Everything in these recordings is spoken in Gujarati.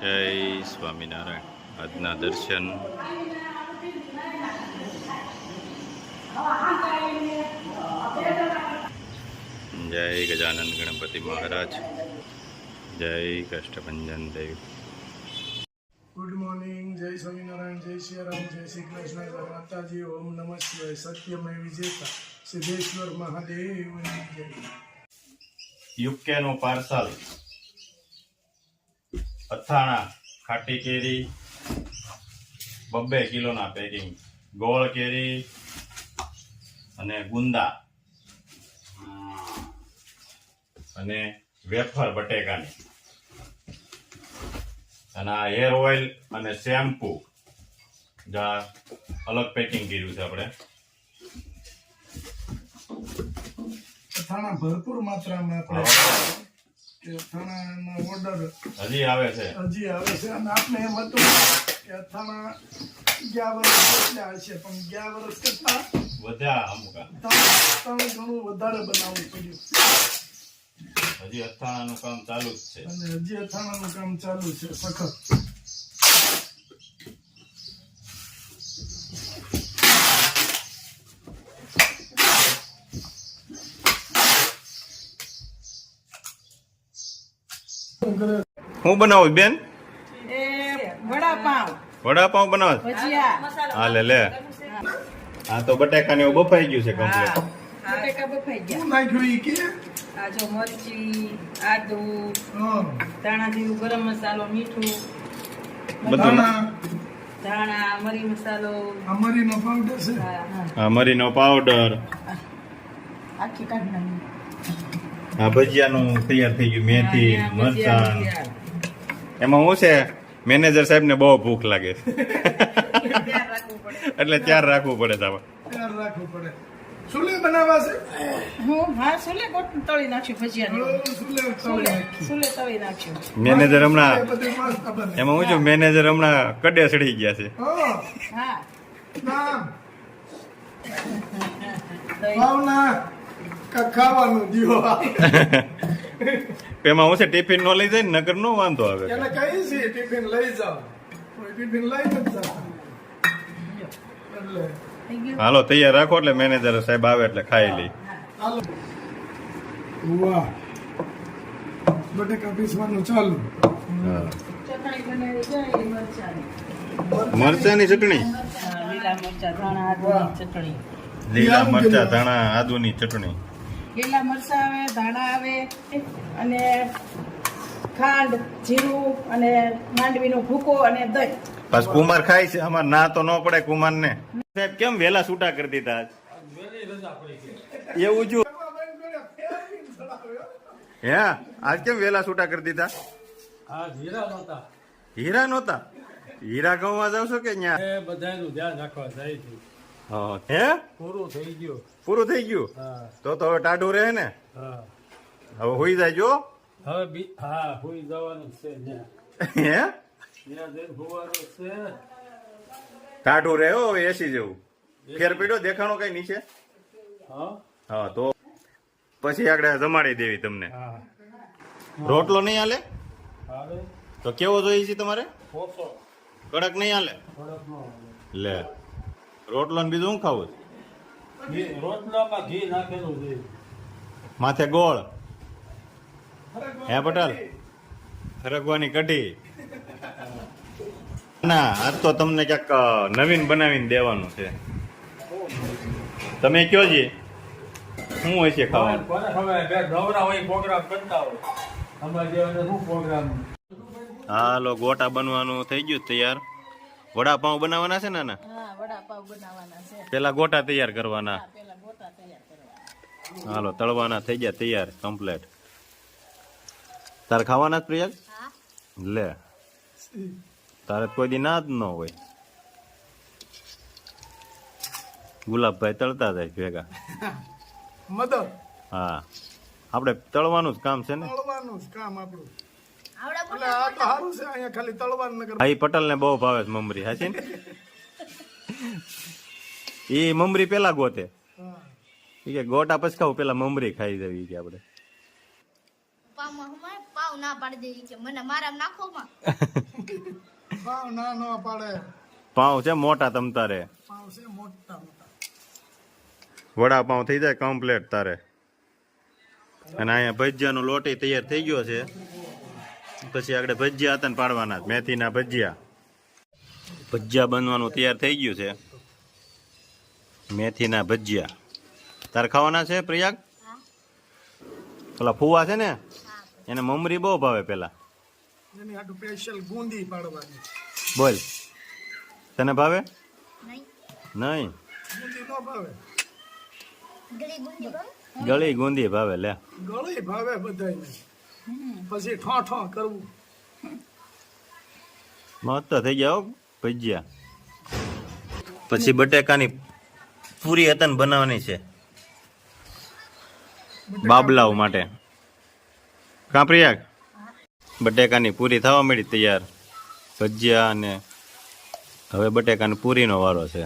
જય સ્વામિનારાયણ. આજના દર્શન જય ગજાનંદ ગણપતિ મહારાજ, જય કષ્ટભંજન દેવ. Good morning. જય સ્વામિનારાયણ, જય શ્રી રામ, જય શ્રી કૃષ્ણ, જય માતાજી. ઓમ નમઃ શિવાય. સત્યમય વિજેતા સિદ્ધેશ્વર મહાદેવની જય. યુકેનું પાર્સલ, અથાણા, ખાટી કેરી 2 કિલોના પેકિંગ, ગોળ કેરી અને ગુંદા અને વેફર બટેકાની, અને આ હેર ઓઇલ અને શેમ્પુ અલગ પેકિંગ કર્યું છે આપણે. અથાણા ભરપૂર માત્રામાં આપણે અથાણાનો ઓર્ડર હજી આવે છે. અને આપણે એમ હતું કે અથાણા 11 વર્ષ જેટલા હશે, પણ 11 વર્ષ કરતા વધ્યા અમુક, ઘણું વધારે બનાવવું પડ્યું. હજી અથાણાનું કામ ચાલુ જ છે. અને હજી અથાણાનું કામ ચાલુ છે સખત. હું બનાવું બેન? વડાપાવ બનાવ. હા લે. હા તો બટાકાને એવું બફાઈ ગયું છે કમ્પ્લીટ. બટેકા બફાઈ ગયા. શું નાખ્યું ઈ કે? આ જો મરચી, આદુ, ધાણા જીરું, ગરમ મસાલો, મીઠું, બધું. ધાણા, મરી મસાલો, મરીનો પાવડર છે. હા, મરીનો પાવડર. આખી કાઢી નાખી. આ ભજીયાનું તૈયાર થઈ ગયું. મેથી, મરચાં. એમાં શું છે, મેનેજર સાહેબ ને બહુ ભૂખ લાગે એટલે ત્યાર રાખવું પડે. તૈયાર રાખવું પડે. સુલે બનાવવા છે? હા, સુલે ગોટ તળી નાખ્યું ભજીયાને. સુલે તળી નાખ્યું. મેનેજર હમણાં બધી મસ્ત બને. એમાં હું છું, મેનેજર હમણાં કડે ચડી ગયા છે. હા, નામ ભાવના ખાવાનું દીવો. એમાં હું છે, ટિફિન નો લઈ જાય ને, નકર નો વાંધો આવે. એને કઈ છે ટિફિન લઈ જાઓ, કોઈ ટિફિન લઈ નથી જતા. એટલે થઈ ગયું. હાલો તૈયાર રાખો, એટલે મેનેજર સાહેબ આવે એટલે ખાઈ લઈ. હાલો. વાહ, બટેકા પીસવાનું ચાલુ. ચટણી બનાવી જાય મરચાની. મરચાની ચટણી, લીલા મરચા, ધાણા, આદુની ચટણી. લીલા મરચા, ધાણા, આદુની ચટણી. લીલા મરચા આવે, ધાણા આવે, અને ખાંડ, જીરું, અને માંડવીનો ભૂકો અને દહીં. બસ કુમાર ખાય છે. અમાર ના તો ન પડે કુમાર ને. સાહેબ કેમ વેલા છૂટા કરી દીધા આજ? એવું જો હે, આજ કેમ વેલા છૂટા કરી દીધા? હીરા નહોતા? હીરા ગામમાં જાવ છો કે ન્યા? બધાનું ધ્યાન રાખવા જાય છે. હે, પૂરું થઈ ગયું. પૂરું થઈ ગયું? તો હવે ટાઢું રહે ને? હા, હવે હોઈ જાય જો. હવે હા હોઈ જવાનું છે ત્યાં. હે, ત્યાં જઈને હોવાનું છે. ટાઢું રહે હો, હવે એસી જેવું. ફેર પીડો દેખાણો કઈ નીચે? હા, હા, તો પછી આગળ જમાડી દેવી તમને. હા, રોટલો નહીં હાલે? આવે તો કેવો જોઈએ છે તમારે? પોસો કડક નહીં હાલે? થોડોક નો લે, રોટલો ને બીજું શું ખાવું? ઘી, રોટલામાં ઘી નાખેલું છે. માથે ગોળ. હે પટેલ, સરગવાની કઢી. ના, આજ તો તમને ક્યાંક નવીન બનાવીને દેવાનું છે. તમે કયો જી, શું હોય છે ખાવાનું? કોને ખબર, બે નવરા હોય પ્રોગ્રામ કરતા હોય. અમારે જેવાને શું પ્રોગ્રામ? હાલો, ગોટા બનવાનું થઈ ગયું તૈયાર. વડાપાઉં બનાવવાના છે ને? હા, વડાપાવ બનાવવાના છે. પેલા ગોટા તૈયાર કરવાના. પેલા ગોટા તૈયાર કરવા. હાલો, તળવાના થઈ ગયા તૈયાર કમ્પ્લેટ. તારે ખાવાના જ પ્રિયા? લે, તારે કોઈ દી ના જ ન હોય. ગુલાબભાઈ તળતા જાય ભેગા. મદદ હા, આપણે તળવાનું જ કામ છે ને. તળવાનું જ કામ આપણું. એટલે આ તો સારું છે, અહીંયા ખાલી તળવાનું નગર. ભાઈ પટેલ ને બહુ ભાવે છે મમરી, હાચી ને? એ મમરી પેલા ગોતે. ઈ કે ગોટા પછી ખાવું, પેલા મમરી ખાઈ જવી કે આપણે. પાવ ના પાડી દે કે મને મારા નાખો માં પાવ ના નો પાડે. પાઉં છે મોટા તમ તારે. પાવ છે મોટા મોટા. વડાપાઉં થઈ જાય કમ્પ્લેટ તારે. અને અહીંયા ભજીયાનો લોટી તૈયાર થઈ ગયો છે. પછી આગળ ભજીયા હતા ને પાડવાના મેથીના ભજીયા. ભજીયા બનવાનું તૈયાર થઈ ગયું છે. મેથીના ભજીયા તારે ખાવાના છે પ્રયાગ? પેલા ફુવા છે ને એને મમરી બહુ ભાવે. પેલા એની આટલું સ્પેશિયલ ગુંદી પાડવાની. બોલ તને ભાવે? નહીં ગુંદી નો ભાવે. ગળી ગુંદી ભાવે. લે ગળી ભાવે બધાયને. પછી ઠો ઠો કરવું. મસ્ત થઈ ગયા હો ભજીયા. પછી બટેકાની પૂરી હતન બનાવવાની છે બાબલાઓ માટે. કાં પ્રયાગ? બટેકાની પૂરી થવા મળી તૈયાર. ભજીયા અને હવે બટેકાની પૂરીનો વારો છે.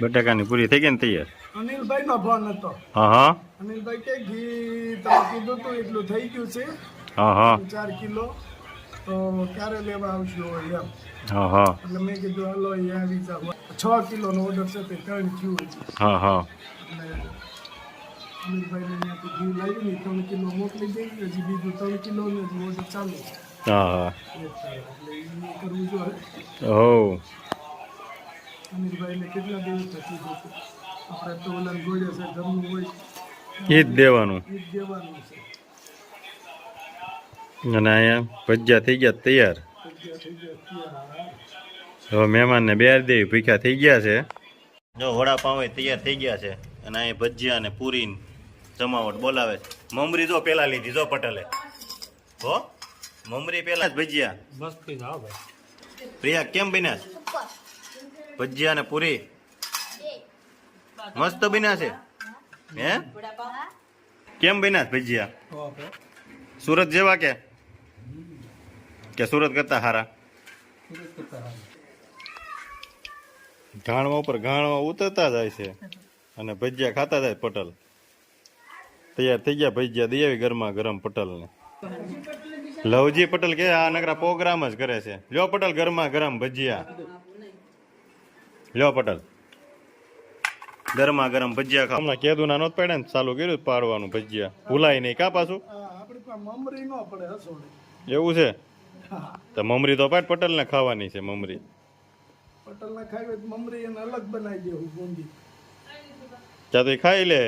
બટેકાની પૂરી થઈ ગઈ ને તૈયાર. અનિલભાઈ નો ફોન હતો. હા હા અનિલભાઈ કે ઘી તમે કીધું તું એટલું થઈ ગયું છે. હા હા 4 કિલો. તો ક્યારે લેવા આવશો એમ. હા હા એટલે મેં કીધું હાલો એ આવી જાવ. 6 કિલોનો ઓર્ડર છે તે 3 થયું છે. હા હા એટલે અનિલભાઈને ત્યાંથી ઘી લાવી 3 કિલો મોકલી દઈ. હજી બીજું 3 કિલોનું હજી ઓર્ડર ચાલુ છે. હા હા એટલે એ કરવું જોઈએ. ઓ અનિલભાઈને કેટલા દિવસ થતી જશે. આપણે તો ઓલા ગોળે છે ઘરનું હોય એ જ દેવાનું. એ જ દેવાનું છે. અને અહીંયા ભજીયા થઈ ગયા તૈયાર. જગ્યા થઈ જાય અત્યારે. હવે મહેમાનને બેર દેવી ભૂખ્યા થઈ ગયા છે. જો વડાપાઉં તૈયાર થઈ ગયા છે. અને અહીંયા ભજીયા અને પૂરી જમાવટ બોલાવે છે. મમરી જો પેલા લીધી જો પટેલે. હો મમરી પેલા જ ભજીયા. મસ્તી ના ભાઈ. પ્રિયા કેમ બન્યા છે ભજીયા અને પૂરી? મસ્ત બન્યા છે. હે કેમ બન્યા છે ભજીયા? સુરત જેવા કે સુરત કરતા હારા? ઘાણવા ઉપર ઘાણવા ઉતરતા જાય છે અને ભજીયા ખાતા જાય પટલ. તૈયાર થઈ ગયા ભજીયા દઈ આવી ગરમા ગરમ પટલને. લવજી પટેલ કે આ નકરા પ્રોગ્રામ જ કરે છે. લ્યો પટેલ ગરમા ગરમ ભજીયા. લ્યો પટેલ ગરમા ગરમ ભજીયા ખાવ. હમણાં કેદું ના નહોત પડે ને ચાલુ કર્યું પાડવાનું ભજીયા. ભૂલાય નહીં કા પાછું? આપણી પાસે મમરી ન પડે હસોડી. એવું છે તો મમરી તો પાડ પટેલ ને ખાવાની છે. મમરી પટલને ખાવી હોય તો મમરી એને અલગ બનાવી દેવું ગુંદી. ચા તો ખાઈ લે.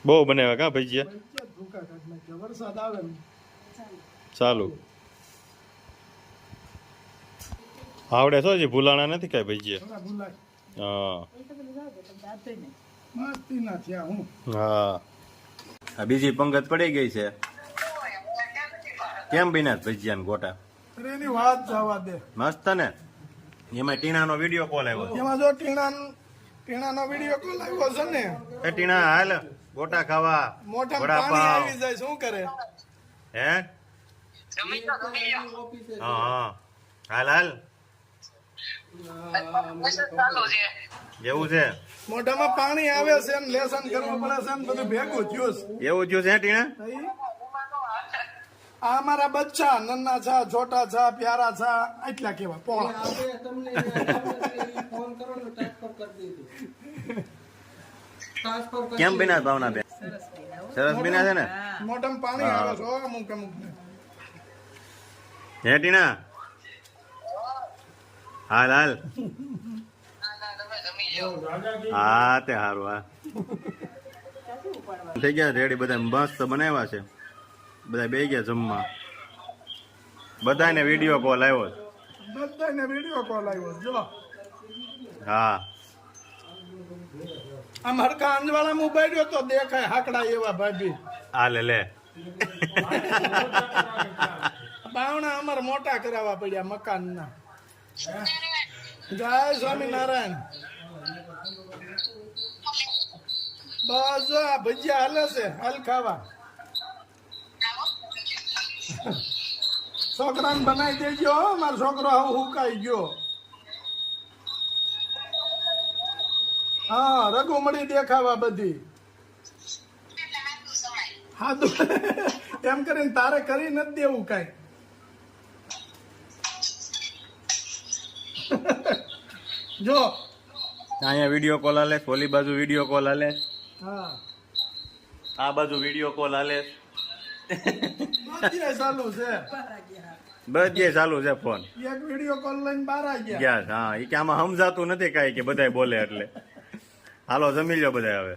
બહુ બનાવ્યા કા ભજીયા? ભજીયા ભૂકા કાઢ નાખ્યા. વરસાદ આવે ને ચાલુ આવડે છો જી ભૂલાણા નથી કઈ ભજીયા? થોડા ભૂલાય. હા મસ્તી ના થયા હું. હા આ બીજી પંગત પડી ગઈ છે. કેમ બન્યા ભજીયા ને ગોટા? અરે એની વાત જવા દે. મસ્ત ને. એમાં ટીણાનો વિડીયો કોલ આવ્યો. એમાં જો ટીણાનો વિડીયો કોલ આવ્યો છે ને. એ ટીણા હાલ ગોટા ખાવા. મોઢામાં પાણી આવી જાય શું કરે? હે હા હા હાલ હાલ એવું છે. મોઢામાં પાણી આવે છે ને લેસન કરવું પડે છે ને બધું ભેગું થયું છે. એવું થયું છે ટીણા? આ અમારા બચ્ચા નન્ના છા છોટા છા પ્યારા છા એટલા કેવા પોળા. કેમ બન્યા ભાવના બેન? સરસ બન્યા છે ને? મોઢામાં પાણી આવે છે અમુક અમુક ને. હે ટીણા હાલ હાલ હા તે હારું. હા થઈ ગયા રેડી. બધા મસ્ત બનાવ્યા છે. બધા બે ગયા જમવા. બધાને વિડીયો કોલ આવ્યો છે. બધાને વિડીયો કોલ આવ્યો જો. હા આમ હરકા અંજવાળા મોબાઈલ તો દેખાય હાકડા એવા ભાભી. હાલે લે બાવણા અમારે મોટા કરાવવા પડ્યા મકાન ના. જય સ્વામિનારાયણ. બસ જો આ ભજીયા હાલે છે હાલ ખાવા. છોકરાને બનાવી દેજો. મારો છોકરો હવે હુકાઈ ગયો. હા રઘુમડી દેખાવા બધી. હા એમ કરીને તારે કરી નથી દેવું કાંઈ. જો અહીંયા વિડીયો કોલ હાલે, ઓલી બાજુ વિડીયો કોલ હાલે, હા આ બાજુ વિડીયો કોલ હાલે, બધે ચાલુ છે. બધે ચાલુ છે ફોન. એક વિડીયો કોલ લઈને બહાર આવી ગયા. ગયા છે. હા, એ કે આમાં સમજાતું નથી કાંઈ કે બધાય બોલે એટલે. હાલો જમી લો બધા હવે.